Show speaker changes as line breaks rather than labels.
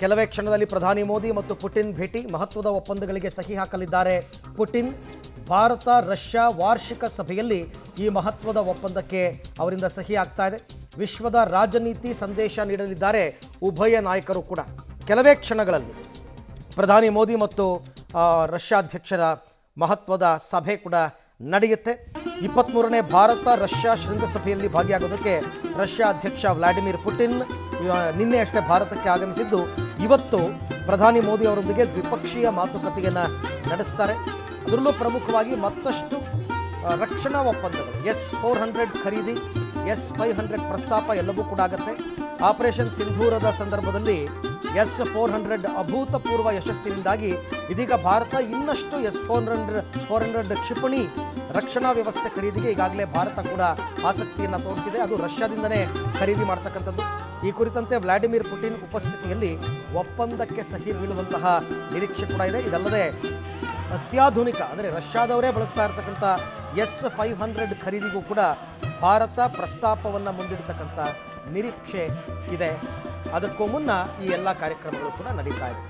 ಕೆಲವೇ ಕ್ಷಣದಲ್ಲಿ ಪ್ರಧಾನಿ ಮೋದಿ ಮತ್ತು ಪುಟಿನ್ ಭೇಟಿ, ಮಹತ್ವದ ಒಪ್ಪಂದಗಳಿಗೆ ಸಹಿ ಹಾಕಲಿದ್ದಾರೆ ಪುಟಿನ್. ಭಾರತ ರಷ್ಯಾ ವಾರ್ಷಿಕ ಸಭೆಯಲ್ಲಿ ಈ ಮಹತ್ವದ ಒಪ್ಪಂದಕ್ಕೆ ಅವರಿಂದ ಸಹಿ ಆಗ್ತಾ ಇದೆ. ವಿಶ್ವದ ರಾಜನೀತಿ ಸಂದೇಶ ನೀಡಲಿದ್ದಾರೆ ಉಭಯ ನಾಯಕರು ಕೂಡ. ಕೆಲವೇ ಕ್ಷಣಗಳಲ್ಲಿ ಪ್ರಧಾನಿ ಮೋದಿ ಮತ್ತು ರಷ್ಯಾ ಅಧ್ಯಕ್ಷರ ಮಹತ್ವದ ಸಭೆ ಕೂಡ ನಡೆಯುತ್ತೆ. 23ನೇ ಭಾರತ ರಷ್ಯಾ ಶೃಂಗಸಭೆಯಲ್ಲಿ ಭಾಗಿಯಾಗೋದಕ್ಕೆ ರಷ್ಯಾ ಅಧ್ಯಕ್ಷ ವ್ಲಾಡಿಮಿರ್ ಪುಟಿನ್ ನಿನ್ನೆ ಅಷ್ಟೇ ಭಾರತಕ್ಕೆ ಆಗಮಿಸಿದ್ದು, ಇವತ್ತು ಪ್ರಧಾನಿ ಮೋದಿ ಅವರೊಂದಿಗೆ ದ್ವಿಪಕ್ಷೀಯ ಮಾತುಕತೆಯನ್ನು ನಡೆಸ್ತಾರೆ. ಅದರಲ್ಲೂ ಪ್ರಮುಖವಾಗಿ ಮತ್ತಷ್ಟು ರಕ್ಷಣಾ ಒಪ್ಪಂದಗಳು, S-400 ಖರೀದಿ, S-500 ಪ್ರಸ್ತಾಪ ಎಲ್ಲವೂ ಕೂಡ ಆಗುತ್ತೆ. ಆಪರೇಷನ್ ಸಿಂಧೂರದ ಸಂದರ್ಭದಲ್ಲಿ S-400 ಅಭೂತಪೂರ್ವ ಯಶಸ್ಸಿನಿಂದಾಗಿ ಇದೀಗ ಭಾರತ ಇನ್ನಷ್ಟು S-400 ಕ್ಷಿಪಣಿ ರಕ್ಷಣಾ ವ್ಯವಸ್ಥೆ ಖರೀದಿಗೆ ಈಗಾಗಲೇ ಭಾರತ ಕೂಡ ಆಸಕ್ತಿಯನ್ನು ತೋರಿಸಿದೆ. ಅದು ರಷ್ಯಾದಿಂದನೇ ಖರೀದಿ ಮಾಡ್ತಕ್ಕಂಥದ್ದು. ಈ ಕುರಿತಂತೆ ವ್ಲಾಡಿಮಿರ್ ಪುಟಿನ್ ಉಪಸ್ಥಿತಿಯಲ್ಲಿ ಒಪ್ಪಂದಕ್ಕೆ ಸಹಿ ಬೀಳುವಂತಹ ನಿರೀಕ್ಷೆ ಕೂಡ ಇದೆ. ಇದಲ್ಲದೆ ಅತ್ಯಾಧುನಿಕ, ಅಂದರೆ ರಷ್ಯಾದವರೇ ಬಳಸ್ತಾ ಇರತಕ್ಕಂಥ S-500 ಖರೀದಿಗೂ ಕೂಡ ಭಾರತ ಪ್ರಸ್ತಾಪವನ್ನು ಮುಂದಿಡ್ತಕ್ಕಂಥ ನಿರೀಕ್ಷೆ ಇದೆ. ಅದಕ್ಕೂ ಮುನ್ನ ಈ ಎಲ್ಲ ಕಾರ್ಯಕ್ರಮಗಳು ಕೂಡ ನಡೀತಾ ಇದೆ.